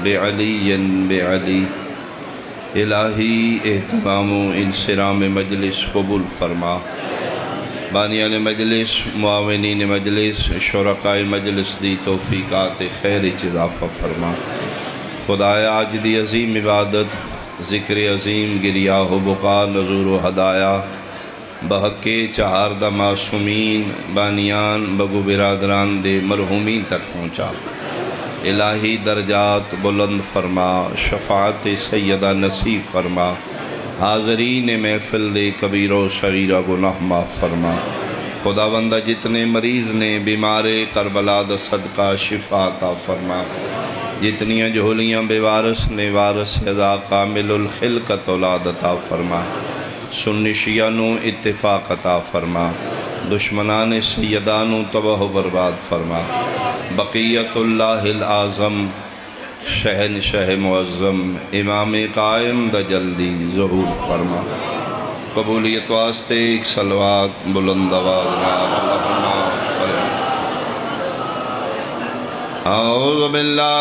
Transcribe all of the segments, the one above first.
بعلی بعلی۔ الہی اہتمام و انصرام مجلس قبول فرما، بانیان مجلس، معاونین مجلس، شرکائے مجلس دی توفیقات خیر اضافہ فرما۔ خدایا آج دی عظیم عبادت، ذکر عظیم، گریہ و بقا، نذور و ہدایہ بحق چہاردہ معصومین بانیان بگو برادران دے مرحومین تک پہنچا۔ الہی درجات بلند فرما، شفاعت سیدہ نصیب فرما، حاضرین محفل دے کبیر و صغیرہ گناہ معاف فرما۔ خداوندہ جتنے مریض نے بیمار کربلا دا صدقہ شفا عطا فرما، جتنیاں جھولیاں بے وارث نے وارث عزا کامل الخلقت اولاد عطا فرما، سنی شیعہ نو اتفاق عطا فرما، دشمنان سیدانو تباہ و برباد فرما۔ بقیت اللہ العظم، شہنشاہ معظم، امام قائم دا جلدی ظہور فرما۔ قبولیت واسطے ایک صلوات بلند آواز نال اللہم صلی۔ اعوذ باللہ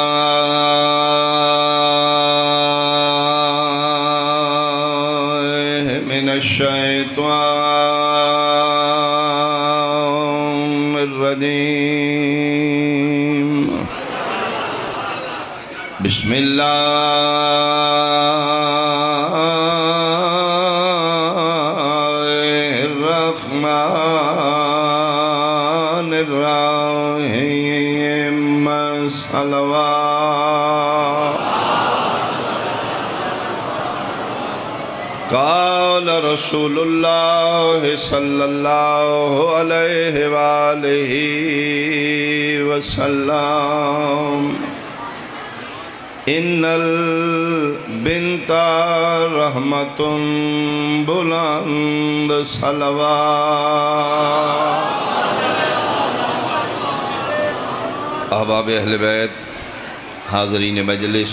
من الشیطان الرجیم، بسم اللہ الرحمن الرحیم، صلوات۔ قال رسول اللہ صلی اللہ علیہ وآلہ وسلم، ان البنت رحمت بلند صلوات۔ احباب اہل بیت، حاضرین مجلس،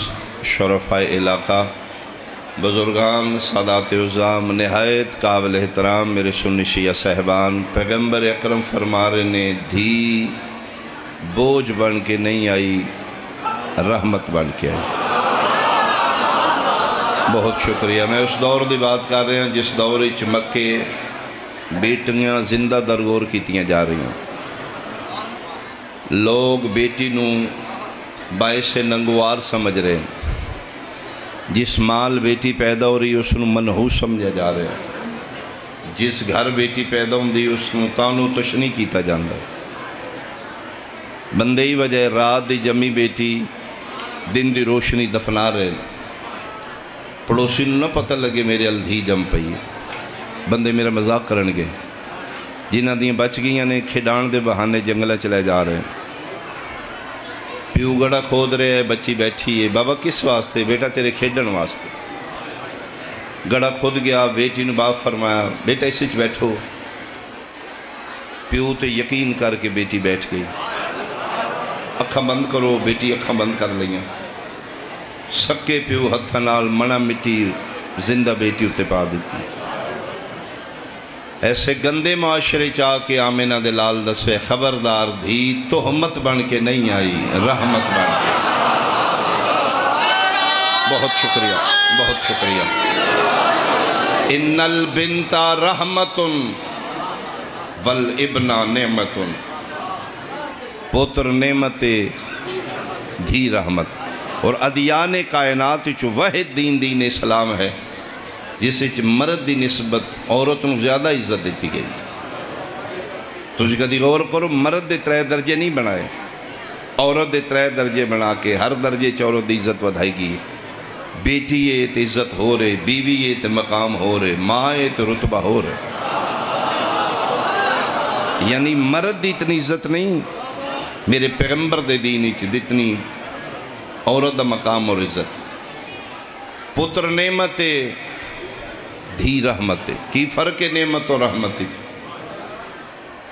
شرفاء علاقہ، بزرگان، سادات عظام، نہایت قابل احترام میرے سنی شیعہ صاحبان، پیغمبر اکرم فرما رہے نے دھی بوجھ بن کے نہیں آئی، رحمت بن کے آئی۔ بہت شکریہ۔ میں اس دور دی بات کر رہے ہیں جس دور وچ مکے بیٹیاں زندہ درگور کیتیاں جا رہی ہیں، لوگ بیٹی نو باعث ننگوار سمجھ رہے ہیں، جس مال بیٹی پیدا ہو رہی اس نو منحوس سمجھا جا رہا ہے، جس گھر بیٹی پیدا ہوندی اس نو تانو تشنی کیتا جاندہ ہے۔ بندے ہی وجہ رات دی جمی بیٹی دن دی روشنی دفنا رہے، پڑوسی نو نہ پتہ لگے میرے الدھی جم پئی، بندے میرا مذاق کرن گے، جنہ دیاں بچ گئیاں نے کھڈان دے بہانے جنگلہ چلے جا رہے ہیں۔ پیو گڑا کھود رہے ہے، بچی بیٹھی ہے، بابا کس واسطے؟ بیٹا تیرے کھیڈن واسطے۔ گڑا کھود گیا، بیٹی نو باپ فرمایا بیٹا اس وچ بیٹھو، پیو تے یقین کر کے بیٹی بیٹھ گئی۔ اکھاں بند کرو، بیٹی اکھاں بند کر لئیاں، سکے پیو ہتھاں نال منا مٹی زندہ بیٹی اتے پا دیتی۔ ایسے گندے معاشرے چاہ کے آمینہ دلال دسے خبردار دھی تہمت بن کے نہیں آئی، رحمت بن کے۔ بہت شکریہ، بہت شکریہ۔ ان البنت رحمت والابن نعمت، پوتر نعمت، دھی رحمت۔ اور ادیان کائنات چو واحد دین اسلام ہے جس وچ مرد دی نسبت عورت نو زیادہ عزت دیتی گئی۔ تجھے کدی غور کرو، مرد دے 3 درجے نہیں بنائے، عورت دے 3 درجے بنا کے ہر درجے چ عورت دی عزت ودھائی گئی۔ بیٹی ہے تے عزت ہو رہے، بیوی ہے تے مقام ہو رہے، ماں ہے تے رتبہ ہو رہے۔ یعنی مرد دی اتنی عزت نہیں میرے پیغمبر دے دینی چ جتنی عورت دا مقام اور عزت۔ پتر نعمت، دھی رحمت۔ کی فرق ہے نعمت اور رحمت؟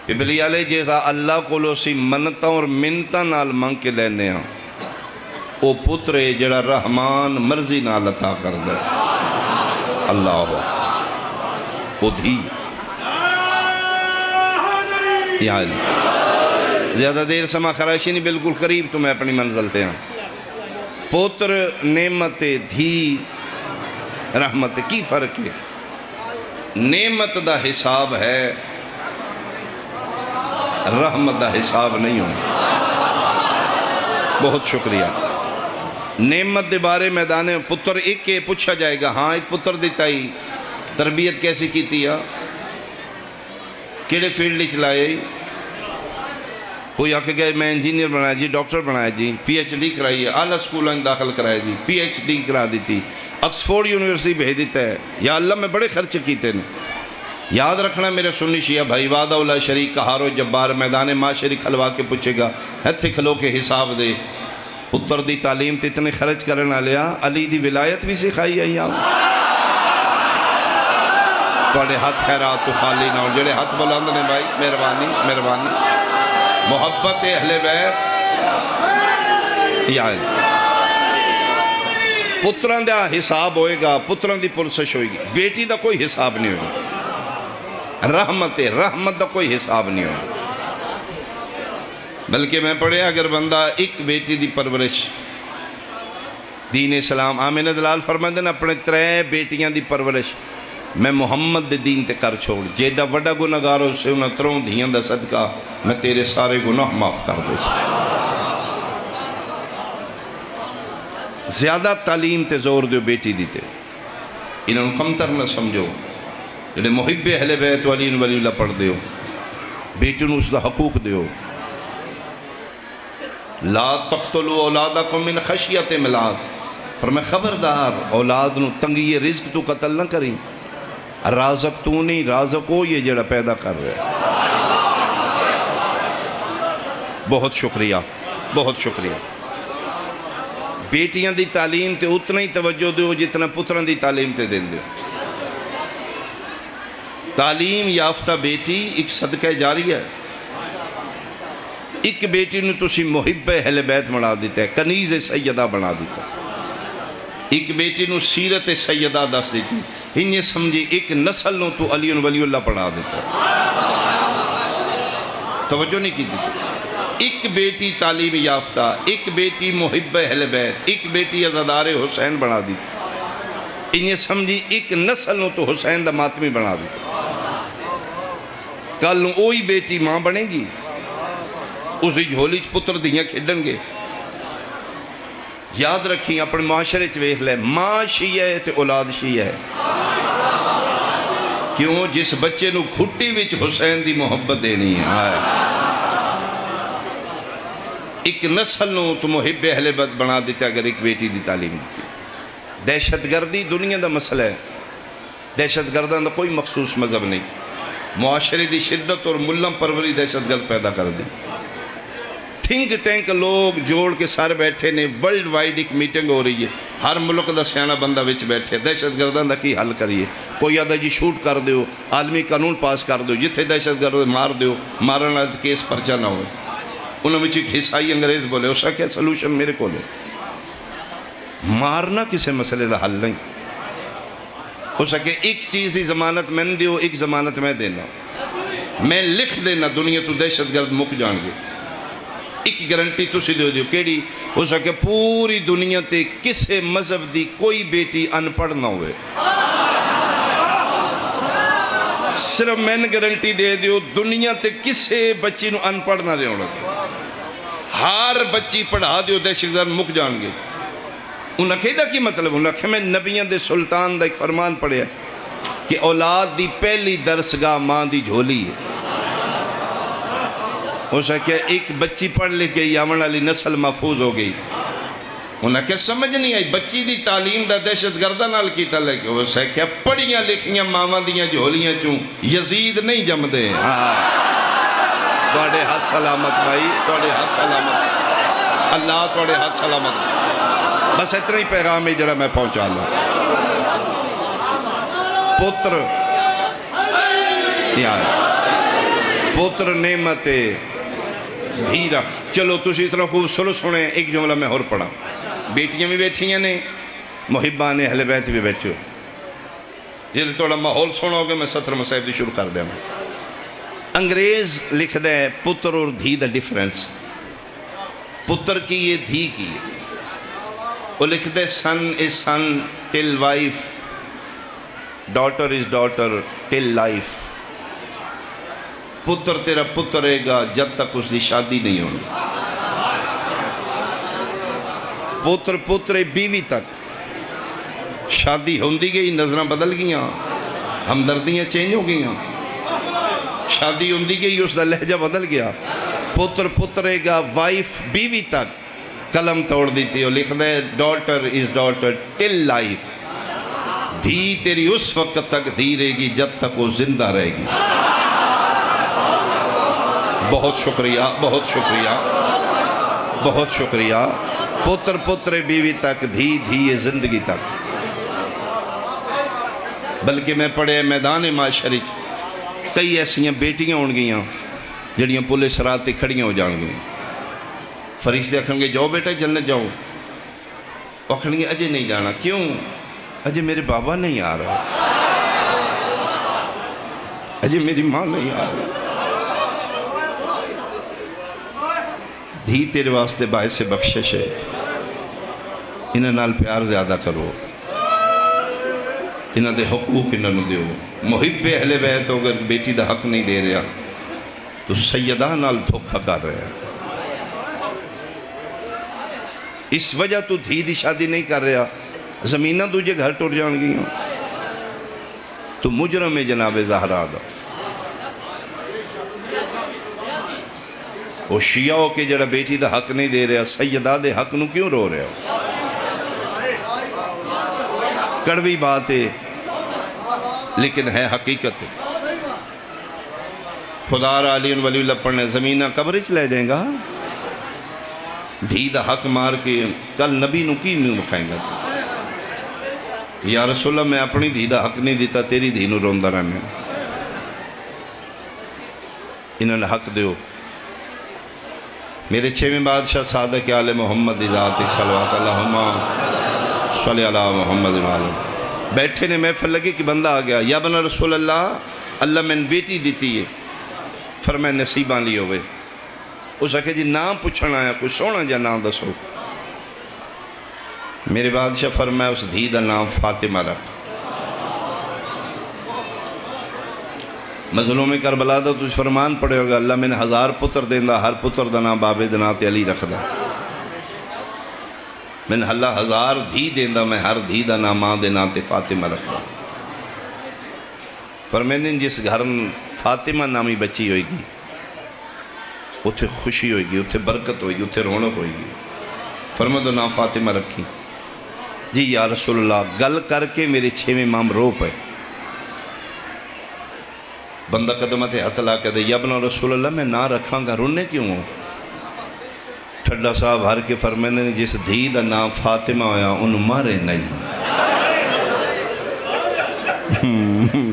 ابلی علیہ جیسا اللہ کو سی منتاں اور منتاں نال منگ کے لینے ہیں، او پتر ہے جڑا رحمان مرضی نال عطا کر دے۔ اللہ او دھی یعنی زیادہ دیر سما خراشی نہیں، بالکل قریب تو میں اپنی منزل تے ہاں۔ پوتر نعمت دھی رحمت، کی فرق ہے؟ نعمت دا حساب ہے، رحمت دا حساب نہیں ہونا۔ بہت شکریہ۔ نعمت دے بارے میدان پتر ایک کے پوچھا جائے گا، ہاں ایک پتر دیتا ہی تربیت کیسی کی تھی، کیڑے فیلڈ چلائے؟ کوئی آکے گئے میں انجینئر بنایا جی، ڈاکٹر بنایا جی، پی ایچ ڈی کرائی ہے، اعلیٰ اسکول داخل کرایا جی، پی ایچ ڈی کرا دیتی، آکسفورڈ یونیورسٹی بھیج دیتا ہے۔ یا اللہ میں بڑے خرچ کیتے ہیں۔ یاد رکھنا میرے سنی شیعہ بھائی، وعدہ اللہ شریک کہارو جبار میدان معاشری کھلوا کے پوچھے گا، ہتھے کھلو کے حساب دے، پتر دی تعلیم تے اتنے خرچ کرنا لیا، علی دی ولایت بھی سکھائی ہے یا توڑے ہاتھ خیرات تو خالی نہ ہو، جڑے ہاتھ بلند نے بھائی مہربانی مہربانی، محبت اہل بیت یا پتران دا حساب ہوئے گا، پتران دی پرسش ہوئے گی، بیٹی دا کوئی حساب نہیں ہوگا، رحمت دا کوئی حساب نہیں ہوگا۔ بلکہ میں پڑھے اگر بندہ ایک بیٹی دی پرورش، دین اسلام آمینہ دلال فرمائے دن اپنے 3 بیٹیاں دی پرورش میں محمد دے دین تے کر چھوڑ، جیڑا وڈا گناہگاروں سے انہاں 3 دھیاں دا صدقہ میں تیرے سارے گناہ معاف کر دے۔ زیادہ تعلیم تے زور دیو بیٹی دیتے، انہوں کم تر نہ سمجھو، جڑے محب اہل بیت ولی اللہ پڑھ دیو، بیٹی نو اس دا حقوق دیو۔ لا تقتلوا اولادکم من خشیت املاق، فرمائے خبردار اولاد نو تنگی رزق تو قتل نہ کریں، رازق تو نہیں، رازق ہو یہ جڑا پیدا کر رہے۔ بہت شکریہ، بہت شکریہ۔ بیٹیاں دی تعلیم تے اتنا ہی توجہ دیو جتنا پتران دی تعلیم تے دیں دیو۔ تعلیم یافتہ بیٹی ایک صدقہ جاری ہے۔ ایک بیٹی نے تسی محب اہل بیت بنا دیتا ہے، کنیز سیدہ بنا دیتا ہے۔ ایک بیٹی نو سیرت سیدہ دس دیتی، انہیں سمجھی ایک نسل نو تو علی ولی اللہ پڑھا دیتا ہے۔ توجہ نہیں کی دیتی۔ ایک بیٹی تعلیم یافتہ، ایک بیٹی محب اہل بیت، ایک بیٹی عزادار حسین بنا دیتی، انہیں سمجھی ایک نسل نو تو حسین دا ماتمی بنا دیتا۔ کل نو اوہی بیٹی ماں بنے گی، اسی جھولی پتر دیاں کھیڈن گے۔ یاد رکھیں اپنے معاشرے چویخ لے، ماں شیعہ ہے تے اولاد شیعہ ہے۔ کیوں؟ جس بچے نو کھٹی وچ حسین دی محبت دینی ہے۔ ایک نسل نو تو محب اہل بیت بنا دیتا اگر ایک بیٹی دی تعلیم دیتی۔ دہشت گردی دنیا دا مسئلہ ہے، دہشت گردان دا کوئی مخصوص مذہب نہیں، معاشرے دی شدت اور ملم پروری دہشت گرد پیدا کر دی۔ تھنک ٹینک لوگ جوڑ کے سارے بیٹھے نے، ورلڈ وائڈ ایک میٹنگ ہو رہی ہے، ہر ملک دا سیانہ بندہ وچ بیٹھے، دہشت گردان دا کی حل کریے۔ کوئی آدھا جی شوٹ کر دیو، عالمی قانون پاس کر دیو، جتھے دہشت گرد مار دیو، مارنا کیس پرچہ نہ ہوئے۔ انہوں میں ایک حسائی انگریز بولے، اس کا کیا سلوشن میرے کو لے؟ مارنا کسے مسئلے دا حل نہیں۔ ہو سکے ایک چیز دی ضمانت میں نے دیو، ایک ضمانت میں دینا، میں لکھ دینا دنیا تو دہشت گرد مک جان گے۔ ایک گارنٹی تسی دیو کیڑی؟ ہو سکے پوری دنیا تے کسے مذہب دی کوئی بیٹی ان پڑھ نہ ہوئے، صرف میں نے گارنٹی دے دیو دنیا تے کسے بچی نو ان پڑھ نہ رہے ہونا، ہر بچی پڑھا دیو دہشت گرد مک جان گے۔ انہاں کہے دا کی مطلب؟ انہاں کہے میں نبیاں دے سلطان دا ایک فرمان پڑھیا کہ اولاد دی پہلی درسگاہ ماں دی جھولی ہے۔ ہو سکے ایک بچی پڑھ لے کے یامن علی نسل محفوظ ہو گئی۔ انہاں کہ سمجھ نہیں آئی بچی دی تعلیم دا دہشت گردہ نال کی تعلق، ہو سکے پڑھیاں لکھیاں ماما دیاں جھولیاں چوں یزید نہیں جم دے۔ توڑے ہاتھ سلامت بھائی، توڑے ہاتھ سلامت، اللہ توڑے ہاتھ سلامت۔ بس اتنا ہی پیغام ہے جڑا میں پہنچا لوں۔ پتر نعمت دھیرا۔ چلو تسی اتنا خوب سنے، ایک جملہ میں اور پڑھا۔ بیٹیاں بھی بیٹھیاں نے، محبان اہل بیت بھی بیٹھے ہو۔ یہ تھوڑا ماحول سنو گے میں سطر مسائب دی شروع کر دیں۔ انگریز لکھ دے پتر اور دھی دا ڈیفرنس، پتر کی یہ دھی کی ہے۔ وہ لکھتے son is son till wife, daughter is daughter till life. پتر تیرا پتر رہے گا جب تک اس کی شادی نہیں ہونی. پتر پتر بیوی تک. شادی ہوندی گئی، نظریں بدل گئیاں، ہمدردیاں چینج ہو گئیاں. شادی ہوندی گئی، اس کا لہجہ بدل گیا. پتر پتر رہے گا، وائف بیوی تک. قلم توڑ دیتی اور لکھ دے daughter is daughter till life. دھی تیری اس وقت تک دھی رہے گی جب تک وہ زندہ رہے گی. بہت شکریہ، بہت شکریہ، بہت شکریہ. پتر پتر بیوی تک، دھی دھی زندگی تک. بلکہ میں پڑھے میدان معاشرے کئی ایسیاں بیٹیاں ہون گئیاں جڑیاں پولیس رات تے کھڑیاں ہو جان گئیں. فرشتے آکھن گے جاؤ بیٹا جنت جاؤ. آکھن گے اجے نہیں جانا. کیوں؟ اجے میرے بابا نہیں آ رہا، اجے میری ماں نہیں آ رہا. دھی تیرے واسطے باعث بخشش ہے. انہاں نال پیار زیادہ کرو، انہاں دے حقوق انہاں نوں دیو. محب اہل بیت اگر بیٹی دا حق نہیں دے رہا تو سیدہ نال دھوکھا کر رہا ہے. اس وجہ تو دھی دی شادی نہیں کر رہا، زمینہ دوجہ گھر ٹور جان گئی ہوں. تو مجرم ہے جناب زہرا دا. وہ شیعہ ہو کے جڑا بیٹی دا حق نہیں دے رہا، سیدہ دے حق نو کیوں رو رہا ہو؟ کڑوی بات ہے لیکن ہے حقیقت ہے. خدا را علی ولی اللہ پڑھنے زمینہ قبر چ لے جائیں گا. دھی دا حق مار کے کل نبی نو کی منہ مکھائیں گا. یا رسول اللہ میں اپنی دھی دا حق نہیں دیتا، تیری دھی نو روندہ رہنے. انہوں نے حق دیو. میرے چھویں بادشاہ صادق آل محمد ذات صلوات اللہم صلی اللہ محمد وآلہ. بیٹھے نے محفل لگی کہ بندہ آ گیا. یا بنا رسول اللہ، اللہ میں نے بیٹی دیتی ہے. فرمائے نصیباں لی ہوئے. اس آکھے جی نام پوچھنا آیا، کوئی سونا جا نام دسو. میرے بادشاہ فرمائے اس دھی دا نام فاطمہ رکھ. مظلوم کربلا دا تو فرمان پڑے ہوگا اللہ میں نے 1000 پتر دیندہ، ہر پتر دا نام بابے دا نام تے علی رکھ دا. میں نے اللہ 1000 دھی دیندہ، میں ہر دھی دا نام ماں دے نام تے فاطمہ رکھ دا. فرمائے جس گھر فاطمہ نامی بچی ہوئے گی اتھے خوشی ہوئے گی، اتھے برکت ہوئے گی، اتھے رونق ہوئے گی. فرمائے دو نام فاطمہ رکھی. جی یا رسول اللہ گل کر کے میرے 6ویں امام رو پہ. بندہ قدمہ تے ہتھ لا کے دے یا ابن رسول اللہ میں نہ رکھاں گا، رونے کیوں ہوں؟ ٹھڈا صاحب ہر کے فرمائے نے جس دھی دا نام فاطمہ ہویا انہوں مارے نہیں.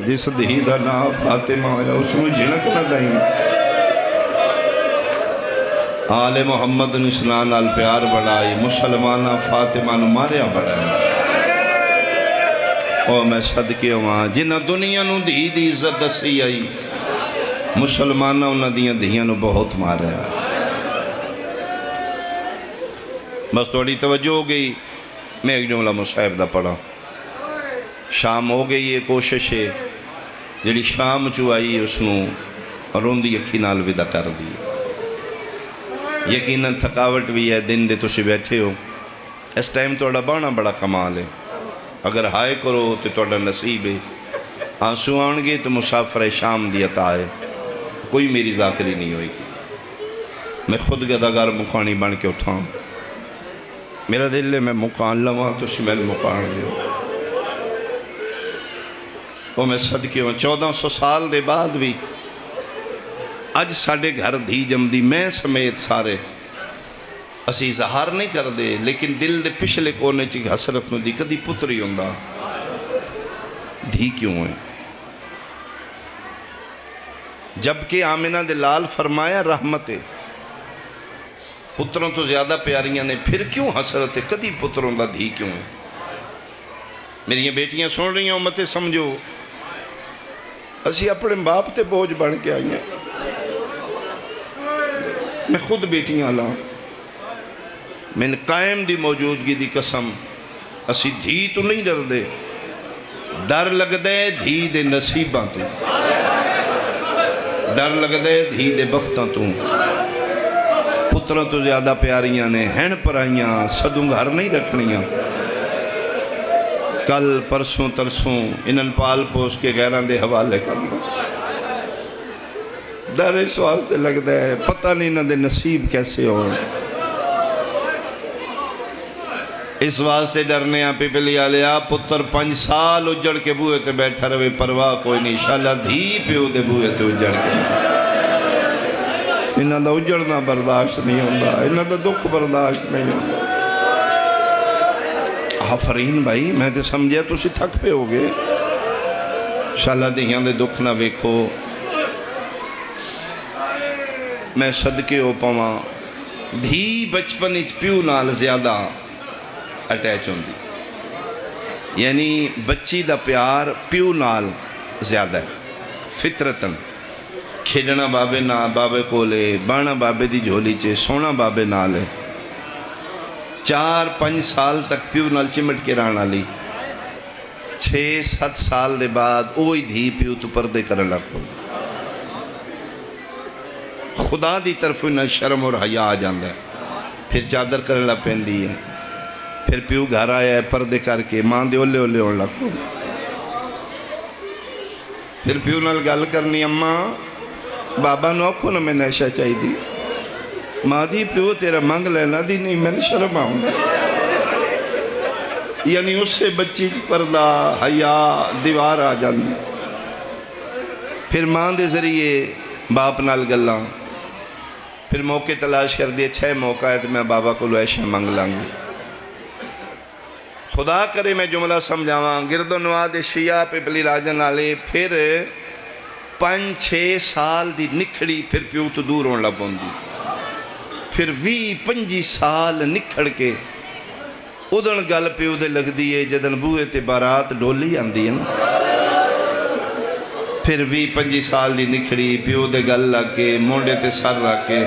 جس دھی دا نام فاطمہ ہویا اس میں جھنک نہ دائیں. آل محمد نے اسلام نال پیار بڑھائی، مسلمانہ فاطمہ نو ماریا بڑھائی. او میں صدقے ہوں جنہ دنیا نو دھی دی عزت دسی آئی، مسلمانہ انہ دیاں دھیاں نو بہت ماریا. بس تھوڑی توجہ ہو گئی. میں ایک جملہ مصحف دا پڑھا. شام ہو گئی یہ کوشش ہے جڑی شام چو آئی اس نو روندی اکھی نال ودا کر دی. یقیناً تھکاوٹ بھی ہے، دن دے تسی بیٹھے ہو. اس ٹائم توڑا بانا بڑا کمال ہے. اگر ہائے کرو تو توڑا نصیب ہے. آنسو آنگے تو مسافر شام دی عطا ہے. کوئی میری ذاکری نہیں ہوئی گی. میں خود گداگار مکانی بن کے اٹھاؤں. میرا دل ہے میں مکان لواں تو میں مکان دیو. وہ میں صدقے ہوں 1400 سال دے بعد بھی اج ساڑھے گھر دھی جم دی میں سمیت سارے اسی اظہار نہیں کر دے، لیکن دل دے پچھلے کونے چی حسرت نو دی کدی پتری ہوندہ دھی کیوں ہے. جبکہ آمنہ دے لال فرمایا رحمت ہے، پتروں تو زیادہ پیاریاں نے، پھر کیوں حسرت ہے کدی پتروں دا دھی کیوں ہے. میری یہ بیٹیاں سن رہی ہیں امتیں سمجھو، اسی اپنے باپ تے بوجھ بن کے آئی ہیں. میں خود بیٹیاں لاؤں من قائم دی موجودگی دی قسم اسی دھی تو نہیں ڈر دے، ڈر لگ دے دھی دے نصیباں تو، ڈر لگ دے دھی دے بختاں تو۔ پتروں تو زیادہ پیاریاں نے ہین پرائیاں صدوں گھر نہیں رکھنیاں، کل پرسوں ترسوں انہن پال پوس کے غیران دے حوالے کرنا۔ ڈر اس واسطے لگ دے پتہ نہیں نہ دے نصیب کیسے ہو، اس واسطے ڈرنے آپ پلی آلیا پتر 5 سال اجڑ کے بوئے تے بیٹھا روے پرواہ کوئی نہیں، انشاءاللہ دھی پیو دے بوئے تے اجڑ کے انہاں دا اجڑنا برداشت نہیں ہوندہ، انہاں دا دکھ برداشت نہیں ہوندہ۔ آفرین بھائی میں تے سمجھے تسی تھک پہ ہوگے، انشاءاللہ دیہاں دے دکھ نہ ویکھو، میں صدقے ہو پاواں دھی بچپن اچ پیو نال زیادہ اٹیچ ہوندی، یعنی بچی دا پیار پیو نال زیادہ ہے فطرتاً، کھیڈنا بابے نال بابے کولے، بانا بابے دی جھولی چے، سونا بابے نال ہے۔ 4-5 سال تک پیو نال چمٹ کے رانا لی، 6-7 سال دے بعد اوہی دھی پیو تو پردے کرن لگ پڑ، خدا دی طرف انہیں شرم اور حیا آ جاندہ ہے، پھر چادر کرن لگ پہندی ہے، پھر پیو گھر آیا ہے پردے کر کے ماں دے اولے اولے ہون لگ پڑ، پھر پیو نال گل کرنی اماں بابا نو آکھو نا میں نیشہ چاہی دی، ماں دی پیو تیرا مانگ لینا دی نہیں میں نے شرم آؤں گا، یعنی اس سے بچی پردہ حیا دیوار آ جاندی، پھر ماں دے ذریعے باپ نال گلاں، پھر موقع تلاش کر دیے 6 موقع ہے تو میں بابا کو لویشہ مانگ لانگی۔ خدا کرے میں جملہ سمجھاواں گرد و نواز شیعہ پہ بلی راجن آلے، پھر 5-6 سال دی نکھڑی پھر پیو تو دور ہون لگ پوندی، پھر 20-25 سال نکھڑ کے ادن گل پیو دے لگ دیئے جدن بوئے تے بارات ڈولی آندی ہے، پھر 20-25 سال دی نکھڑی پیو دے گل لگ کے مونڈے تے سر رکھ کے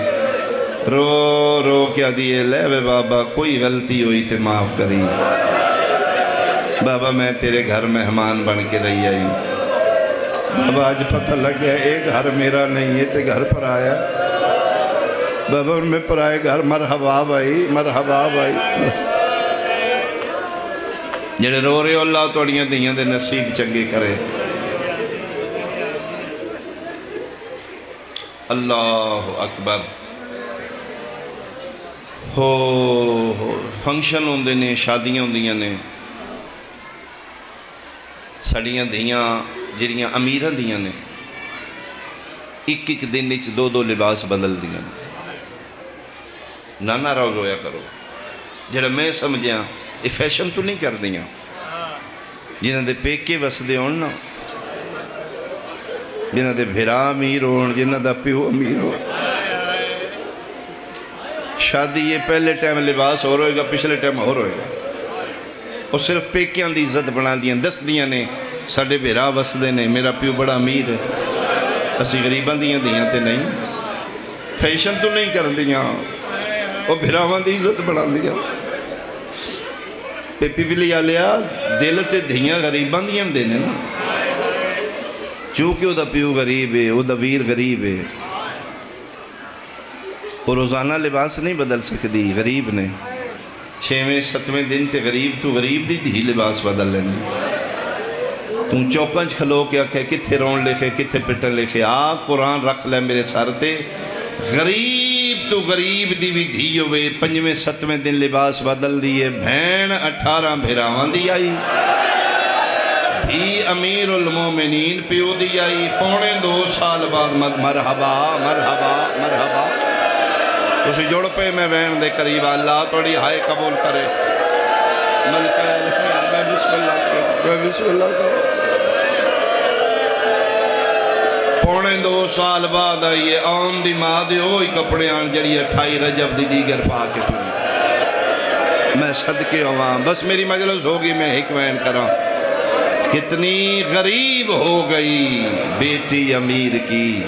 رو رو کیا دیئے لے وے بابا کوئی غلطی ہوئی تے معاف کری، بابا میں تیرے گھر مہمان بن کے رہی آئی، بابا آج پتہ لگ گیا ایک گھر میرا نہیں ہے تے گھر پر آیا، بابا ان میں پر آئے گھر مرحبا بھائی مرحبا بھائی، جڑے رو رہے اللہ توڑیاں دیاں دے نصیب چنگے کرے۔ اللہ اکبر، فنکشن ہوندے نے، شادیاں ہوندیاں نے، سڑیاں دیاں جڑیاں امیراں دیاں نے، ایک دن اچ 2 لباس بدل دیاں، نانا روز ہویا کرو، جڑا میں سمجھیاں یہ فیشن تو نہیں کر دیاں، جنہاں دے پیکے وس دے ہون نا، جنہاں دے بھرا امیر ہون، جنہاں دا پیو امیر ہون، شادی یہ پہلے ٹائم لباس ہو رہے گا پچھلے ٹائم ہو رہے گا، اور صرف پیکیاں دی عزت بنا دیاں، دس دیاں نے ساڑھے بھرا وس دے نے، میرا پیو بڑا امیر ہے، اسی غریباں دیاں تے نہیں، فیشن تو نہیں کر دیاں، اور بھراواں دی عزت بنا دیاں۔ پیپی بلی آلیا دل تے دھیاں غریباں دیاں دینے نا، چونکہ او دا پیو غریب ہے، او دا ویر غریب ہے، وہ روزانہ لباس نہیں بدل سکتی غریب نے، 6ویں-7ویں دن تے غریب تو غریب دی دھی لباس بدل لینی، تو چوکنچ کھلو کے آکھے کتھے رون لکھے کتھے پٹن لکھے، قرآن رکھ لے میرے سر تے، غریب تو غریب دی بھی دھی ہوئے 5ویں-7ویں دن لباس بدل دیئے، بھین 18 بھیراوان دی آئی، دھی امیر المومنین پیو دی آئی، 2.25 سال بعد مرحبا مرحبا مرحبا، اسی جوڑ پہ میں بہن دے قریب اللہ توڑی ہائے قبول کرے، ملکہ میں بسم اللہ کروں، میں بسم اللہ کروں، 2.25 سال بعد آئیے آن دی ماں دے ہوئی کپڑے آن جڑی 28 رجب دی دیگر پا کے ٹھوئی، میں صدقے ہوا بس میری مجلس ہوگی میں حکمین کروں، کتنی غریب ہو گئی بیٹی امیر کی،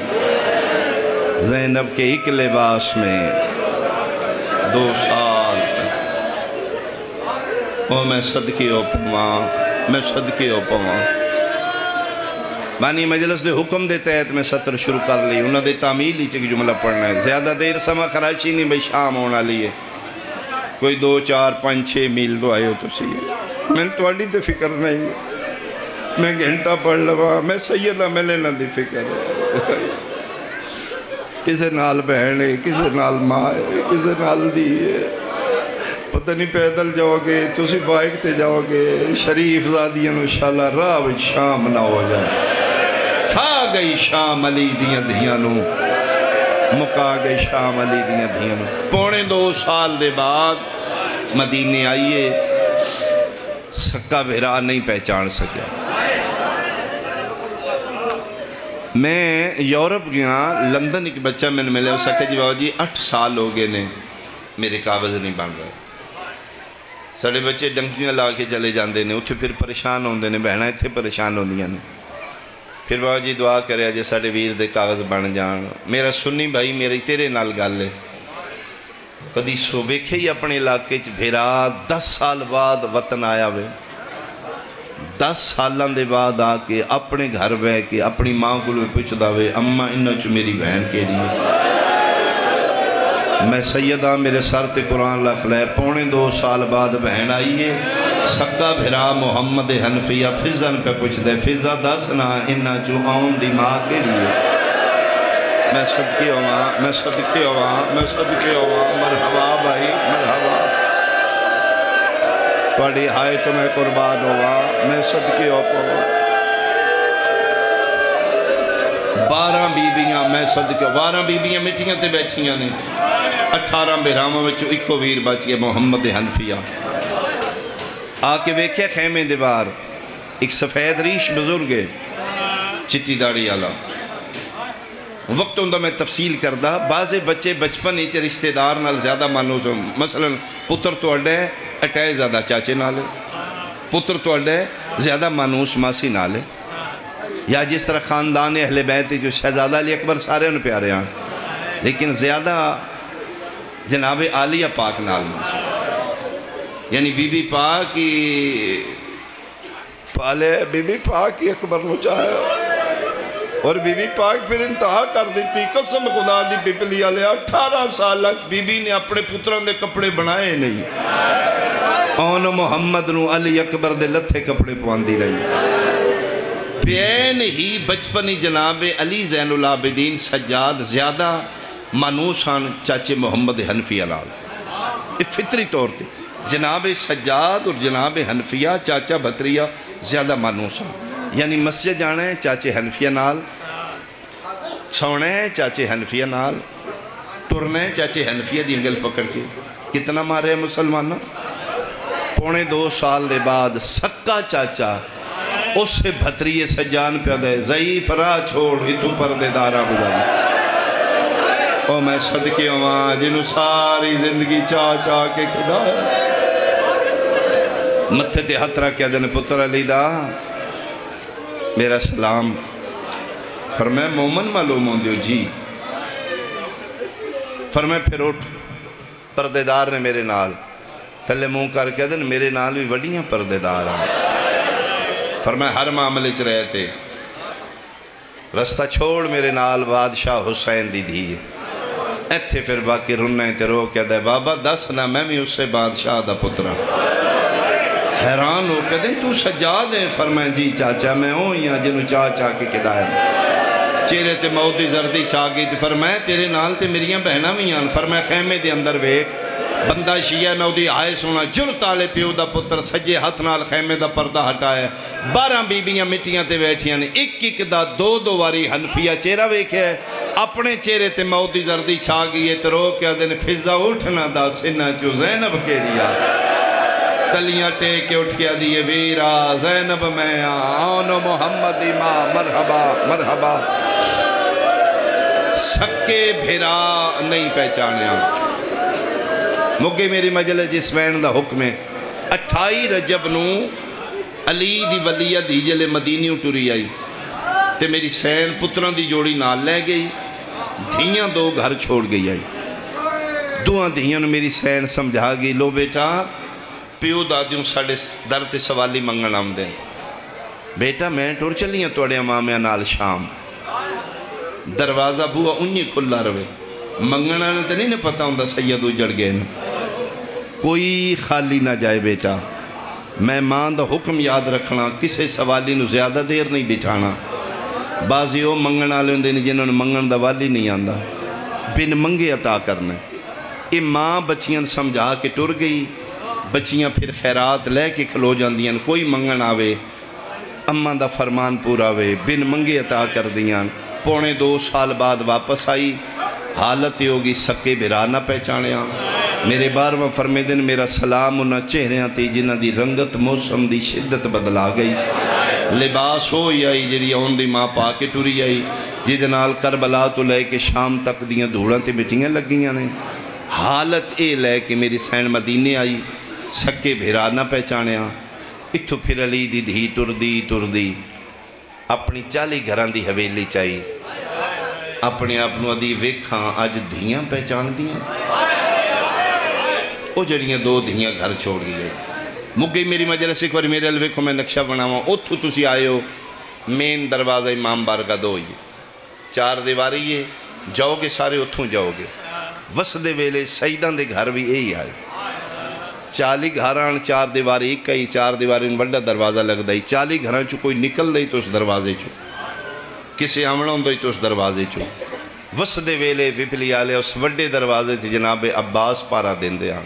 زینب کے ایک لباس میں 2 سال او میں صدقے ہو پواں، میں صدقے ہو پواں۔ بانی مجلس دے حکم دے تحت میں سطر شروع کر لی، انہوں دے تعمیل ہی چک جملہ پڑھنا ہے، زیادہ دیر سما خراشی نہیں بھئی شام ہونا لیے، کوئی 2 4 5 6 میل تو آئے ہو تو سیئے، میں توڑی تے فکر نہیں ہے، میں گھنٹہ پڑھ لوا، میں سیدہ ملے نہ دی فکر ہے، کسے نال بہن ہے، کسے نال ماں ہے، کسے نال دی ہے، پتہ نہیں پیدل جاؤ گے، تسی بائک تے جاؤ گے، شریف زادیاں انشاءاللہ راہ وچ شام نہ ہو جائے، کھا گئی شام علی دیاں دھیانوں، مکا گئی شام علی دیاں دھیانوں۔ 2.25 سال دے بعد مدینے آئیے، سکا بھیرا نہیں پہچان سکیا۔ میں یورپ گیا، لندن ایک بچہ میں نے ملے، اس کہا جی بابا جی 8 سال ہو گئے نے میرے کاغذ نہیں بن رہے، ساڑھے بچے ڈنکیاں لا کے چلے جاندے نے، اتھے پھر پریشان ہوندے نے، بہنہ اتھے پریشان ہوندیاں نے، پھر بابا جی دعا کرے جے ساڑھے ویر دے کاغذ بن جان۔ میرا سنی بھائی میری تیرے نال گل ہے، کدی سو ویکھے ہی اپنے علاقے چ بھیرا 10 سال بعد وطن آیا وے، 10 سالان دے بعد آ کے اپنے گھر بے کے اپنی ماں کو پوچھ داوے اماں انہاں چ میری بہن کے لیے، میں سیدہ میرے سر تے قرآن لکھ لے، 2.25 سال بعد بہن آئیے، سکا بھرا محمد حنفیہ فضن پہ پوچھ دے، فضہ دسنا انہاں جو آن دی ماں کے لیے، میں صدقے ہوا، میں صدقے ہوا، میں صدقے ہوا، مرحبا بھائی مرحبا، پڑھی ہائے تو میں قربان ہوا، میں صدقے ہو پوا۔ 12 بیبیاں میں صدقے، 12 بیبیاں مٹیاں تے بیٹھیاں نے، 18 بہرامہ وچو ایکو ویر بچ گیا محمد حنفیہ۔ آ کے ویکھے خیمے دیوار، ایک سفید ریش بزرگ ہے، چٹی داڑی آلا، وقت ہوندہ میں تفصیل کردہ، بعضے بچے بچپن ایچے رشتہ دار نال زیادہ مانوس ہوں، مثلا پتر تو اڈے اٹھائے زیادہ چاچے نالے، پتر تو اڈے زیادہ مانوس ماسی نالے، یا جس طرح خاندان اہل بیت جو شہزادہ علی اکبر سارے ان پیارے ہیں، لیکن زیادہ جناب عالیہ پاک نال میں، یعنی بی بی پاک کی پالے، بی بی پاک کی اکبر نو چاہے، اور بی بی پاک پھر انتہا کر دیتی، قسم خدا دی پپلی آلے 18 سال لگ بی بی نے اپنے پتران دے کپڑے بنائے نہیں، اون محمد نو علی اکبر دے لتھے کپڑے پواندی رہی۔ بین ہی بچپنی جناب علی زین العابدین سجاد زیادہ مانوسان چاچے محمد حنفیہ لال، یہ فطری طور تے جناب سجاد اور جناب حنفیہ چاچا بھتریہ زیادہ مانوسان، یعنی مسجد جانا ہے چاچے حنفیہ نال، سونا ہے چاچے حنفیہ نال، ٹرنا ہے چاچے حنفیہ دی انگل پکڑ کے، کتنا مارے ہیں مسلمانہ؟ 2.25 سال دے بعد سکا چاچا اس سے بھتریے سجان پہ دے، ضعیف راہ چھوڑ اتو پردے دارہ گزاری، او میں صدقے ہوا جنہوں ساری زندگی چاہ چاہ کے کھدا ہے، متھے تے ہتھ رکھ کے دن پتر علی دا میرا سلام، فرمائے مومن معلوم ہوں دیو جی، فرمائے پھر اٹھ، پردے دار نے میرے نال تھلے منہ کر کے دن میرے نال بھی وڈیاں پردے دار ہیں، فرمائے ہر معاملے چ رہے تھے، رستہ چھوڑ میرے نال بادشاہ حسین دی دھی، ایتھے پھر باقی رننے تے رو کے دے بابا دس نہ میں بھی اس سے بادشاہ دا پترہ، حیران ہو کے دیں تو سجاد ہے، فرمائے جی چاچا میں ہوں یا جنہوں چاہ چاہ کے کدائے، چہرے تے موتی زردی چاہ گئی، فرمائے تیرے نال تے میریاں بہنہ میاں، فرمائے خیمے دے اندر ویک بندہ شیعہ نودی آئے سونا جرت آلے پیو دا پتر سجے ہاتھ نال خیمے دا پردہ ہٹائے، 12 بیبیاں مٹیاں تے بیٹھیاں نے، ایک ایک دا 2 واری حنفیہ چہرہ ویکھے، اپنے چہرے تے موتی زردی چھا گئی تے رو کیا دن فضا اٹھنا دا سنہ چو زینب کے لیا، تلیاں ٹیک کے اٹھ کے دیئے ویرا زینب میں آن محمد ماں مرحبا مرحبا، سکے بھیرا نہیں پہچانیا، مگے میری مجلس جسمین دا حکم ہے، 28 رجب نو علی دی ولیہ دی جلے مدینی اٹھوری آئی، تے میری سین پتران دی جوڑی نال لے گئی، دھیاں 2 گھر چھوڑ گئی آئی، 2 دھیاں نو میری سین سمجھا گئی، لو بیٹا پیو دادیوں ساڑے در تے سوالی منگن آمدے بیٹا میں ٹور چلی ہیں توڑے امامیاں نال شام دروازہ بوا انہی کھلا روے منگن آنے تے نہیں پتا ہوں دا سید اجڑ گئے کوئی خالی نہ جائے بیٹا میں ماں دا حکم یاد رکھنا کسے سوالی نو زیادہ دیر نہیں بچھانا بعضی او منگن آلے ہوندے جنہوں نے منگن دا والی نہیں آندہ بن منگے عطا کرنا اے ماں بچیاں سمجھا کے ٹر گئی بچیاں پھر خیرات لے کے کھلو جاندیاں کوئی منگن آوے اماں دا فرمان پورا وے بن منگے عطا کر دیاں 2.5 سال بعد واپس آئی حالت یہ ہوگی سکے بھرا نہ پہچانیاں میرے 12واں فرمے دن میرا سلام انہاں چہریاں تے جنہ دی رنگت موسم دی شدت بدلا گئی لباس ہو آئی جڑی آن دی ماں پا کے ٹوری آئی جدنال کربلا تو لے کے شام تک دیاں دھوڑاں تے مٹیاں لگیاں نے حالت اے لے کے میری سین مدینے آئی سکے بھرا نہ پہچانیاں اتھو پھر علی دی دھی ٹر دی اپنی 40 گھران دی حویلی چاہی اپنے اپنوں دی ویکھاں آج دھیاں پہچان دیاں او جڑیاں 2 دھیاں گھر چھوڑ گئی مگئی میری مجلس ایک باری میرے الوے کو میں نقشہ بناواں اتھو تسی آئے ہو مین دروازہ امام بارگاہ 2 ہی 4 دیواری ہے جاؤ گے سارے اتھوں جاؤ گے وسدے ویلے سیدان دے گھر بھی یہی آئے 40 گھران 4 دیواری ایک کئی 4 دیواری بڑا دروازہ لگ دائی 40 گھران چو کوئی نکل دائی تو اس دروازے چو کسی آمنوں دائی تو اس دروازے چو وسدے ویلے پپلی آلے اس وڈے دروازے تھے جناب عباس پارا دین دے آن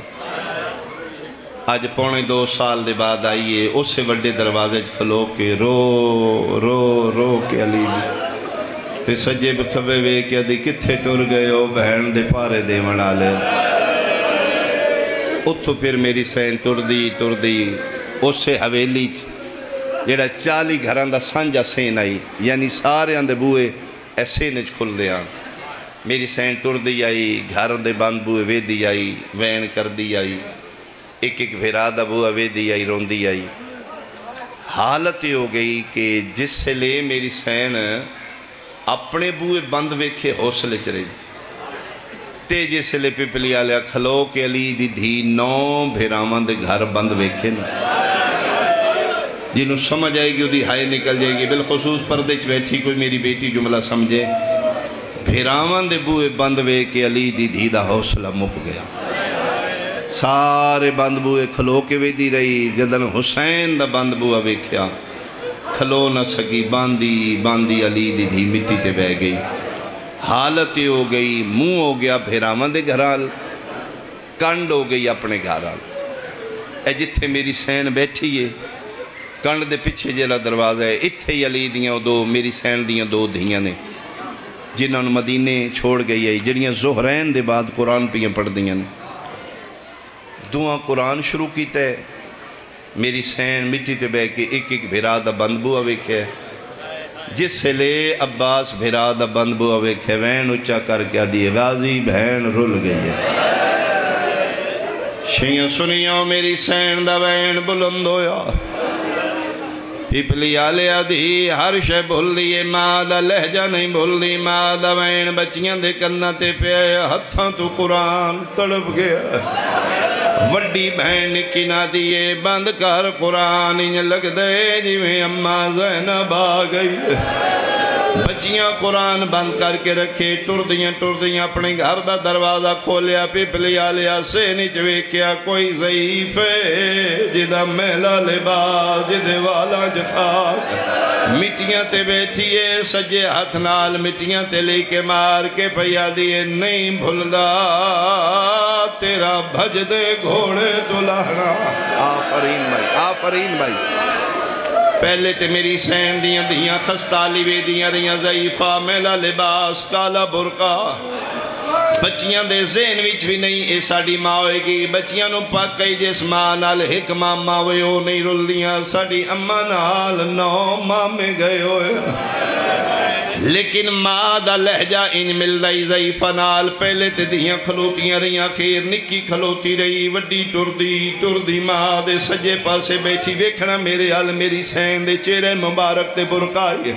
آج 2.5 سال دے بعد آئیے اس سے وڈے دروازے کھلو کے رو کے علی تے سجے بکھبے وے کیا دی کتھے ٹر گئے ہو بہن دے پارے دے منا لے اتھو پھر میری سین ٹر دی اس سے حویلی جیڑا 40 گھران دا سانجا سین آئی یعنی سارے اندے بوئے ایسے نچ کھل دیا میری سین ٹر دی آئی گھر دے بند بوئے وے دی آئی وین کر دی آئی ایک بھیرا دا بوئے وے دی آئی رون دی آئی حالت یہ ہو گئی کہ جس سے لے میری سین اپنے بوئے بند ویکھے حوصلے چرے تے جس لے پپلی آلیا کھلو کے علی دی دھی 9 بھیرامان دے گھر بند ویکھے نا جنہوں سمجھ آئے گی دی ہائے نکل جائے گی بالخصوص پردے چ بیٹھی کوئی میری بیٹی جملہ سمجھے بھیرامان دے بوئے بند ویکھے علی دی دھی دا حوصلہ مک گیا سارے بند بوئے کھلو کے وے دی رہی جدن حسین دا بند بوئے ویکھیا کھلو نہ سکی باندی علی دی دھی مٹی تے بہ گئی حالت یہ ہو گئی منہ ہو گیا بھیرامان دے گھرال کنڈ ہو گئی اپنے گھرال اے جتھے میری سین بیٹھی ہے کنڈ دے پچھے جیلا دروازہ ہے اتھے ہی علی دیاں 2 میری سین دیاں 2 دھیاں نے جنہوں نے مدینے چھوڑ گئی ہے جڑیاں زہرین دے بعد قرآن پیاں پڑھ دیاں نے دعا قرآن شروع کیتا ہے میری سین مٹی تے بے کے ایک بھیرا دا بند بوا ویکھے جس سے لے عباس بھیرا دا بند بوا ویکھے وین اچھا کر کے دی غازی بہن رول گئی ہے شیئں سنیاں میری سین دا وین بلند ہویا پپلی آلیا دی ہر شے بھول دیئے ماں دا لہجہ نہیں بھول دی ماں دا وین بچیاں دے کنہ تے پہ ہتھاں تو قرآن تڑپ گیا وڈی بہن کی نہ دیئے بند کر قرآن انہیں لگ دے جویں اماں زینب آ گئی بچیاں قرآن بند کر کے رکھے ٹر دیاں اپنے گھر دا دروازہ کھولیا پپلی آلیا سے نیچ ویکیا کوئی ضعیف ہے جدہ میلا لباس جدے والا جخاک مٹیاں تے بیٹھیے سجے ہاتھ نال مٹیاں تے لے کے مار کے پیا دیئے نہیں بھلدا تیرا بھج دے گھوڑے دلہنا آفرین بھائی پہلے تے میری سین دیاں دیاں خستالی وے دیاں ریاں ضعیفہ میلا لباس کالا برکا بچیاں دے ذہن وچ بھی نہیں اے ساڑی ماں ہوئے گی بچیاں نو پاک کئی جس ماں نال ایک ماں ہوئے ہو نہیں رول دیاں ساڑی اماں نال 9 ماں میں گئے ہوئے لیکن ماں دا لہجہ ان مل رہی ضعیفہ نال پہلے تے دیاں کھلوتیاں رہیاں خیر نکی کھلوتی رہی وڈی ٹردی ماں دے سجے پاسے بیٹھی ویکھنا میرے حال میری سین دے چہرے مبارک تے برکائی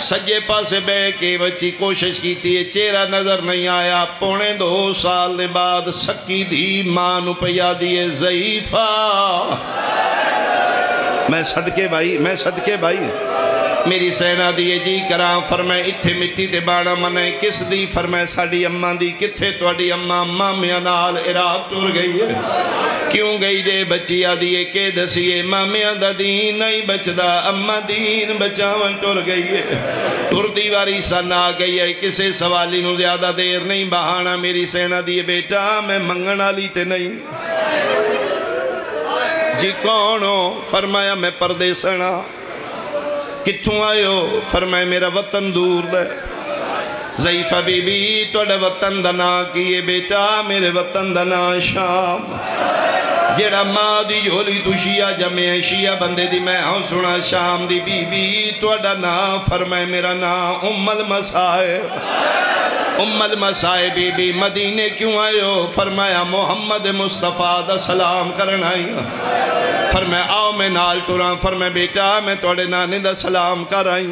سجے پاسے بے کے بچی کوشش کی تھی چہرہ نظر نہیں آیا 2.5 سال دے بعد سکی دی ماں نو پیا دیے ضعیفہ میں صدقے بھائی میری سینہ دیئے جی کرام فرمائے اتھے مٹی تے بانا منائے کس دی فرمائے ساڑی اماں دی کتھے توڑی اماں میں نال عراق ٹر گئی ہے کیوں گئی دے بچیا دیئے کہ دسیے مامیاں دا دین نہیں بچدا اماں دین بچاون ٹر گئی ہے ٹر دیواری سن آ گئی ہے کسے سوالی نو زیادہ دیر نہیں بہانا میری سینہ دیئے بیٹا میں منگنا لیتے نہیں جی کون ہو فرمایا میں پردیسنا کتھوں آئے ہو فرمائے میرا وطن دور دے ضعیفہ بی بی توڑا وطن دنا کیے بیٹا میرے وطن دنا شام جیڑا ماں دی جھولی تو شیعہ جمعے شیعہ بندے دی میں ہوں سنا شام دی بی بی توڑا نا فرمائے میرا نا ام المسائے بی بی مدینے کیوں آئے ہو فرمایا محمد مصطفیٰ دا سلام کرنا آئی فرمایا آؤ میں نال ٹوران فرمایا بیٹا میں توڑے نانے دا سلام کر آئی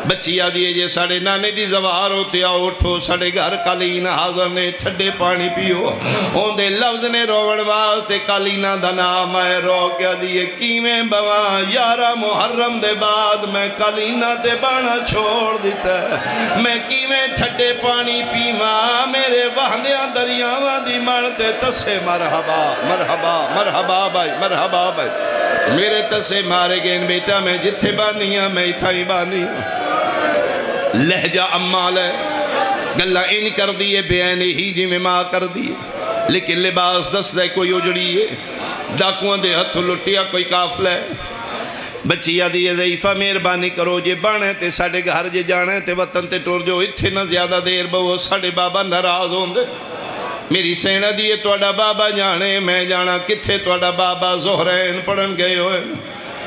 بچیا دیئے جے ساڑے نانے دی زوار ہوتے آؤ اٹھو ساڑے گھر کالین حاضر نے ٹھڈے پانی پیو ہون دے لفظ نے روڑ واسطے کالینہ دا نام آئے رو کیا دیئے کیویں بواں 11 محرم دے بعد میں کالینہ تے بانا چھوڑ دیتا ہے میں کیویں ٹھڈے پانی پیواں میرے وحدیاں دریاواں دی مانتے تسے مرحبا بھائی میرے تسے مارے گئے بیٹا میں جتھے بانی ہاں میں اتھائی بانی لہجہ امال ہے گلہ ان کر دیئے بیان ہی جی میں ماں کر دیئے لیکن لباس دس دے کوئی اجڑی ہے ڈاکوان دے ہتھ لٹیا کوئی کافلہ ہے بچیا دیئے ضعیفہ مہربانی کرو جے بانے تے ساڑے گھر جے جانے تے وطن تے ٹور جو اتھے نہ زیادہ دیر بہو ساڑے بابا ناراض ہوں دے میری سینہ دیئے توڑا بابا جانے میں جانا کتھے توڑا بابا زہرین پڑھن گئے ہوئے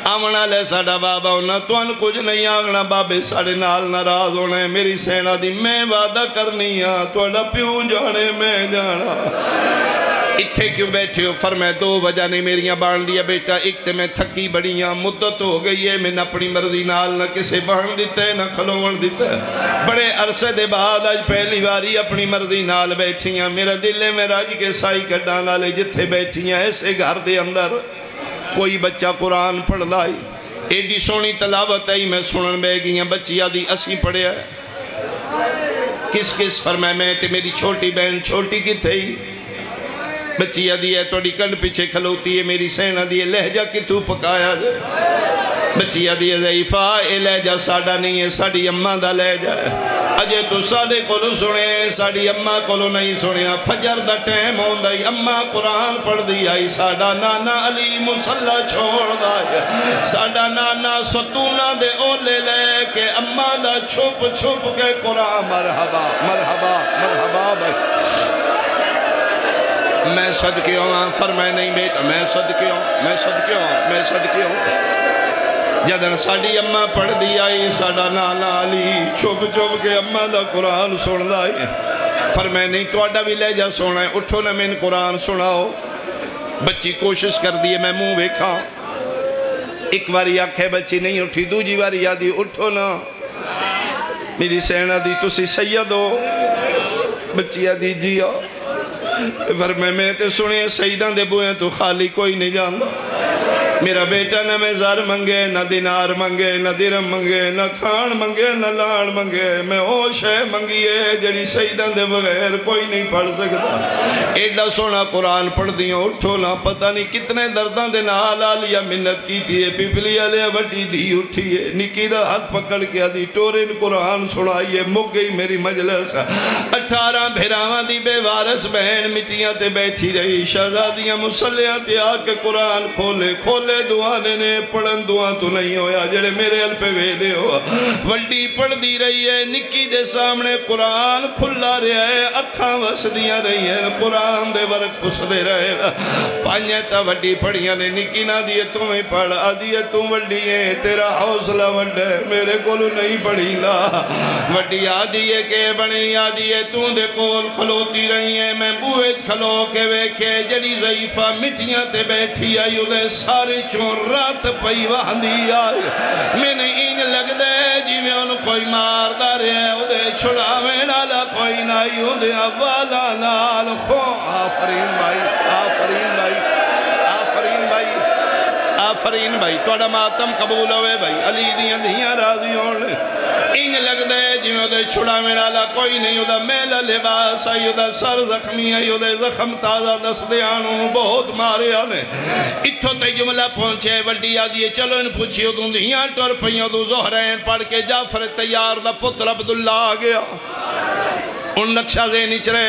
آمنا لے ساڑا بابا ہونا تو ان کچھ نہیں آگنا بابے ساڑے نال ناراض ہونے میری سینہ دی میں وعدہ کرنی ہاں توڑا پیوں جانے میں جانا اتھے کیوں بیٹھے ہو فرمائے 2 وجہ نے میریاں بان دیا بیٹا ایک تے میں تھکی بڑیاں مدت ہو گئی ہے میں نہ اپنی مرضی نال نہ کسے بان دیتے نہ کھلوون دیتے بڑے عرصے دے بعد آج پہلی باری اپنی مرضی نال بیٹھیاں میرا دلے میں راج کے سائی کڈان والے جتھے بیٹھیاں ایسے گھر دے اندر کوئی بچہ قرآن پڑھ لائی ایڈی سونی تلاوت ہے میں سنن بے گیاں بچیا دی اسی پڑھے ہے کس فرمائے میں تے میری چھوٹی بہن چھوٹی کی تھی بچیا دی ہے توڑی کنڈ پیچھے کھلوتی ہے میری سینہ دی ہے لہجہ کی تو پکایا جائے بچیا دی ہے ضعیفہ اے لہجہ ساڑا نہیں ہے ساڑی اماں دا لہجہ ہے اجے تو ساڑے کولو سنے ساڑی اماں کولو نہیں سنے فجر دا ٹیم ہوندائی اماں قرآن پڑھ دی آئی ساڑا نانا علی مسلح چھوڑ دائی ساڑا نانا ستونہ دے اولے لے کے اماں دا چھپ کے قرآن مرحبا بھائی میں صدقے ہوں فرمائے نہیں بیٹا میں صدقے ہوں جدن ساڑی اماں پڑھ دی آئی ساڑا نانا علی چھپ کے اماں دا قرآن سن دائی فرمائے نہیں توڑا بھی لے جا سونا ہے اٹھو نہ میں قرآن سناؤ بچی کوشش کر دیئے میں منہ ویکھا ایک باری آنکھیں بچی نہیں اٹھی دوجی باری آدھی اٹھو نا میری سینہ دی تسی سید ہو بچی آدھی جی ہو فرمائے میں تے سنے سیدان دے بوئیں تو خالی کوئی نہیں جاندہ میرا بیٹا نہ میں زار منگے نہ دینار منگے نہ درم منگے نہ کھان منگے نہ لان منگے میں او شے منگیے جڑی سیدان دے بغیر کوئی نہیں پڑھ سکتا ایڈا سونا قرآن پڑھ دیا اٹھو نا پتہ نہیں کتنے دردان دے نال آلیا منت کی تھی پیپلی آلیا وٹی دی اٹھیے نکی دا ہاتھ پکڑ کے آدھی ٹورین قرآن سنائیے مک گئی میری مجلس 18 بھیراواں دی بے وارث بہن مٹیاں تے بیٹھی رہی شہزادیاں مسلیاں تے آ کے قرآن کھولے بولے دعا نے پڑھن دعا تو نہیں ہویا جڑے میرے ال پہ وے دے ہو وڈی پڑھ دی رہی ہے نکی دے سامنے قرآن کھلا رہا ہے اکھاں وسدیاں رہی ہیں قرآن دے ورق پس دے رہے پانچیں تا وڈی پڑھیاں نے نکی نہ دیئے تمہیں پڑھ آدھیے تم وڈی ہے تیرا حوصلہ وڈ ہے میرے کولو نہیں پڑھی دا وڈی آدھیے کہ بنی آدھیے تم دے کول کھلوتی رہی ہیں میں بوئے کھلو کے ویکھے جڑی ضعیفہ مٹیاں تے بیٹھی آئی ادھے سارے چون رات پئی وہندی آئی میں نے این لگ دے جی میں ان کوئی مار دا رہے ادھے چھڑا میں نالا کوئی نائی ادھے والا نال خو آفرین بھائی آفرین بھائی آفرین بھائی آفرین بھائی توڑا ماتم قبول ہوئے بھائی علی دیاں دیاں راضی ہونے این لگ دے جی میں ادھے چھڑا میں نالا کوئی نہیں ادھا میلا لباس آئی ادھا سر زخمی آئی ادھے زخم تازہ دس دے آنوں بہت مارے آنے اتھو تے جملہ پہنچے وڈی آدھیے چلو ان پوچھی ادھوں دیاں ٹور پہیوں دو زہرین پڑھ کے جعفر تیار دا پتر عبداللہ آگیا ان نقشہ زین اچرے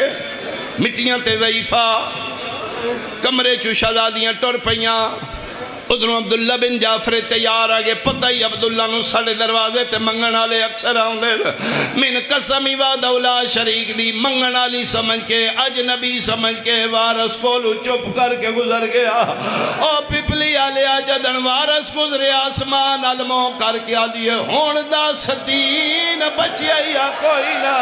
مٹیاں تے ضعیفہ کمرے چو شہزادیاں ٹور پہیاں ادھروں عبداللہ بن جعفر تیار آگے پتہ ہی عبداللہ نو ساڑے دروازے تے منگن آلے اکثر آؤں دے من قسمی و دولا شریک دی منگن آلی سمجھ کے اجنبی سمجھ کے وارس کولو چپ کر کے گزر گیا او پپلی آلے آجدن وارس گزرے آسمان علموں کر کے آدھیے ہون دا ستین بچیا کوئی نہ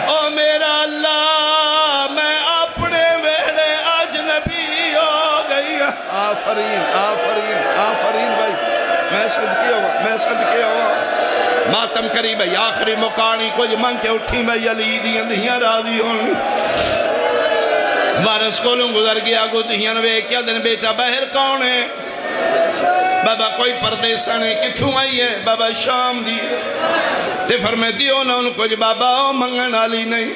او میرا اللہ میں اپنے ویڑے اجنبی ہو گئی آفرین آفرین آفرین بھائی میں صدقے ہوا ماتم کری بھائی آخری مکانی کچھ من کے اٹھی بھائی علی دیاں دیاں راضی ہوں وارس کولوں گزر گیا گو دیاں نوے کیا دن بیٹا بہر کون ہے بابا کوئی پردیسہ نے کتھوں آئی ہے بابا شام دی تے فرمائے دیو نا ان کچھ بابا منگن آلی نہیں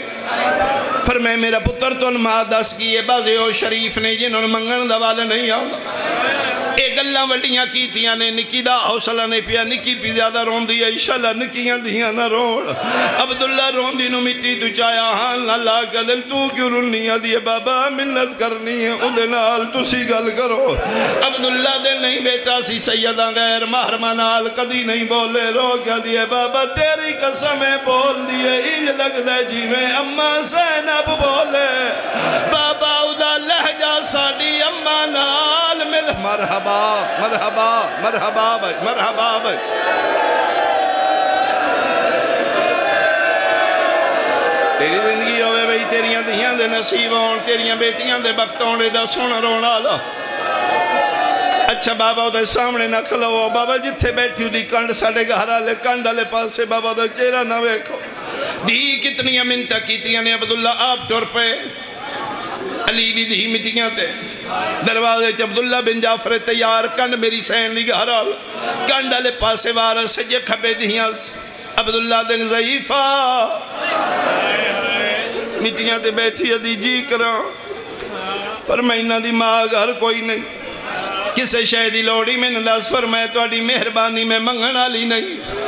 فرمائے میرا پتر تو ان مادس کیے بازے ہو شریف نے جنہوں نے منگن دوالے نہیں آؤں ایک اللہ وڈیاں کیتیاں نے نکی دا حوصلہ نہیں پیا نکی پی زیادہ رون دیا انشاءاللہ نکیاں دیاں نہ رون عبداللہ رون دی نو مٹی تو چایا حال اللہ کا دل تو کیوں رونی آدھی بابا منت کرنی ہے ادھے نال تو سی گل کرو عبداللہ دل نہیں بیٹا سی سیدہ غیر محرمہ نال کدی نہیں بولے رو کیا دیئے بابا تیری قسمیں بول دیئے انج لگ دے جی میں اممہ زینب بولے بابا ادھا لہجہ ساڑی اممہ نال مل مرحبا مرحبا مرحبا بھائی مرحبا بھائی تیری زندگی ہوئے بھائی تیریاں دیاں دے نصیب ہون تیریاں بیٹیاں دے بختوں دے دا سونا رونا لا اچھا بابا ادھے سامنے نہ کھلو بابا جتھے بیٹھی دی کنڈ ساڑے گھرا لے کنڈ لے پاسے بابا ادھے چہرہ نہ ویکھو دی کتنی منتہ کیتیاں نے عبداللہ آپ ٹور پہ علی دی دی مٹیاں تے دروازے چ عبداللہ بن جعفر تیار کنڈ میری سین دی گھرال کنڈ لے پاسے وارس جے کھبے دیاں عبداللہ دن ضعیفہ مٹیاں تے بیٹھی دی جی کرا فرمائنہ دی ماں گھر کوئی نہیں کسے شہدی لوڑی میں نداز فرمائے تو اڈی مہربانی میں منگن آلی نہیں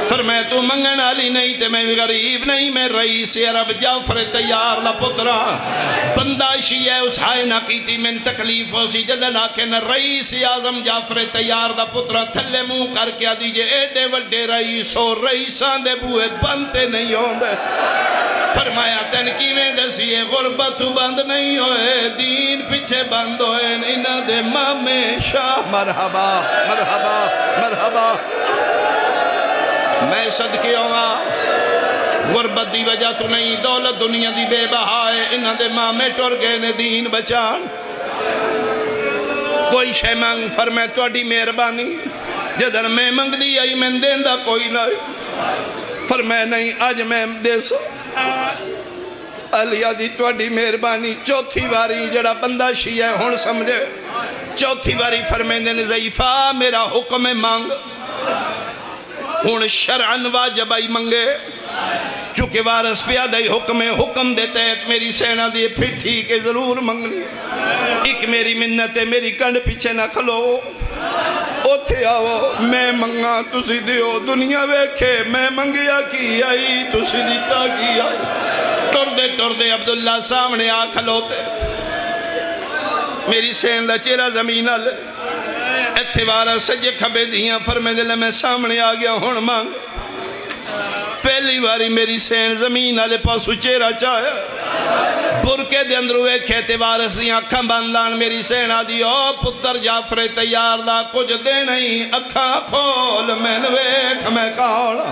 فرمائے تو منگن آلی نہیں تے میں غریب نہیں میں رئیس عرب جعفر تیار لا پترا بندہ شیعہ اس ہائے نہ کیتی من تکلیف ہو سی جدن آکن رئیس اعظم جعفر تیار دا پترا تھلے منہ کر کے دیجئے ایڈے وڈے رئیس ہو رئیسان دے بوئے بنتے نہیں ہوں دے فرمایا تنکی میں دسیے غربت بند نہیں ہوئے دین پیچھے بند ہوئے انہ دے مامے شاہ مرحبا مرحبا مرحبا میں صدقے ہوں غربت دی وجہ تو نہیں دولت دنیا دی بے بہائے انہ دے مامے ٹور گئے نے دین بچان کوئی شے مانگ فرمائے تو اڈی مہربانی جدن میں منگ دی آئی میں دیندہ کوئی نہیں فرمائے نہیں آج میں دے سو علیہ دی توڑی مہربانی چوتھی واری جڑا بندہ شیعہ ہون سمجھے چوتھی واری فرمیندے نے ضعیفہ میرا حکم مانگ ہون شرعن واجبائی منگے چونکہ وارس پیادائی حکم دیتے ہیں میری سینہ دیئے پھٹی کے ضرور منگنی ایک میری منت ہے میری کنڈ پیچھے نہ کھلو اوتھے آؤ میں منگا تسی دیو دنیا ویکھے میں منگیا کی آئی تسی دیتا کی آئی ٹر دے عبداللہ سامنے آ کھلوتے میری سین دا چہرہ زمین آلے ایتھے وارا سجے کھبے دیاں فرمے دلے میں سامنے آ گیا ہون مانگ پہلی باری میری سین زمین آلے پاسو چہرہ چاہیا برکے دے اندر ہوئے کھیتے وارس دیاں اکھاں باندھان میری سینہ دی او پتر جعفر تیار دا کچھ دے نہیں اکھاں کھول میں نویکھ میں کھوڑا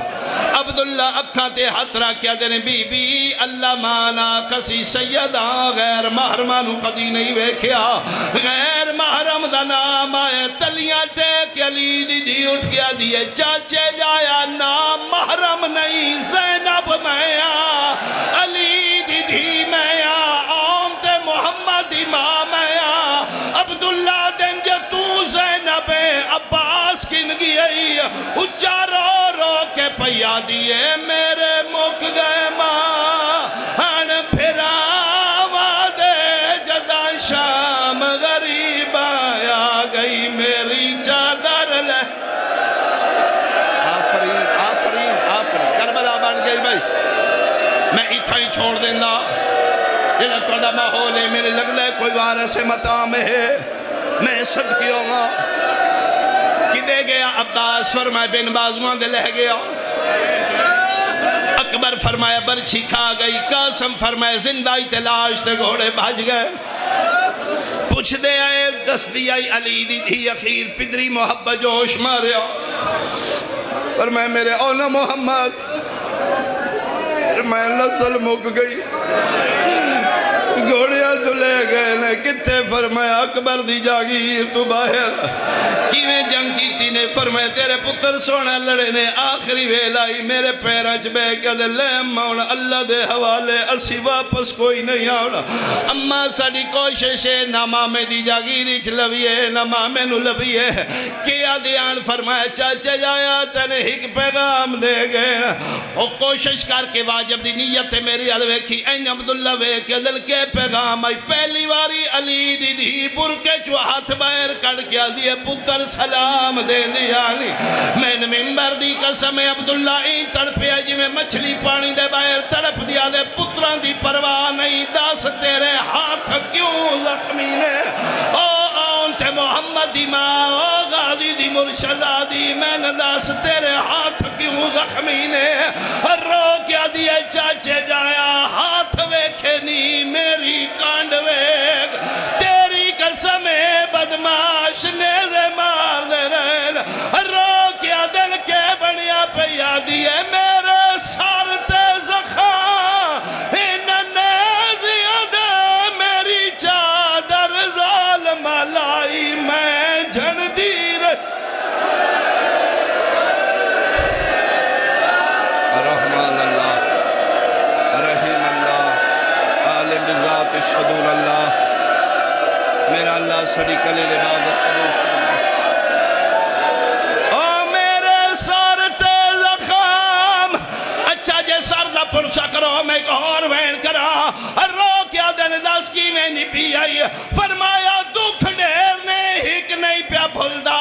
عبداللہ اکھاں تے ہاتھ راکیا دینے بی بی اللہ مانا کسی سیدہ غیر محرمانو قدی نہیں ویکھیا غیر محرم دا نام آئے تلیاں ٹیک علی دی دی اٹھ گیا دیئے چاچے جایا نام محرم نہیں زینب میاں علی دی دی میاں آمد محمد امام میاں عبداللہ دن جو تو زینب عباس کن گئی اچھا رو رو کے پیا دیئے میرے مک گئے ماں ہن پھرا وعدے جدا شام غریب آیا گئی میری چادر لے آفرین آفرین آفرین کربلا بن گئی بھائی میں اتھا ہی چھوڑ دینا یہ لگتا ماحول ہے میرے لگ لے کوئی وارث مطام ہے میں صدقیوں گا کی دے گیا عباس فرمائے بن بازوان دے لہ گیا اکبر فرمائے برچھی کھا گئی قاسم فرمائے زندائی تلاش تے گھوڑے بھاج گئے پوچھ دے آئے دس دی آئی علی دی تھی اخیر پدری محبت جوش ماریا فرمائے میرے اولا محمد فرمائے نسل مک گئی گھوڑیاں تو لے گئے نے کتے فرمایا اکبر دی جاگیر تو باہر کیویں جنگ کی تھی نے فرمایا تیرے پتر سونا لڑے نے آخری ویلائی میرے پیرچ بے کے دے لے مونا اللہ دے حوالے اسی واپس کوئی نہیں آوڑا اما ساڑی کوشش ہے نامامے دی جاگیری چھ لبیے نامامے نو لبیے کیا دیان فرمایا چاچے جایا تینے ہک پیغام دے گئے او کوشش کر کے واجب دی نیت میری علوے کی این عبداللہ وے کے دل کے پیغام آئی پہلی واری علی دی دی برکے چو ہاتھ باہر کڑ کیا دیئے پتر سلام دے دیانی میں نے ممبر دی قسم عبداللہ این تڑپیا جی میں مچھلی پانی دے باہر تڑپ دیا دے پتران دی پرواہ نہیں داس تیرے ہاتھ کیوں زخمی نے او آن تے محمد دی ماں او غازی دی مرشدہ دی میں نے داس تیرے ہاتھ کیوں زخمی نے رو کیا دیئے چاچے جایا ہاتھ ویکھے نہیں میری کانڈ ویک تیری قسم بدماش نیزے مار دے رہن رو کیا دل کے بنیا پیا دیئے میرے سار تے زخاں ان نیزیاں دے میری چادر ظالم لائی میں جھن دیر رحمان اللہ رحیم اللہ عالم بذات شدور اللہ میرا اللہ سڑی کلی عبادت او میرے سار تے زخام اچھا جے سار دا پرسا کرو میں ایک اور وین کرا رو کیا دل دس کی میں نہیں پی آئی فرمایا دکھ ڈیر نے ہک نہیں پیا بھلدا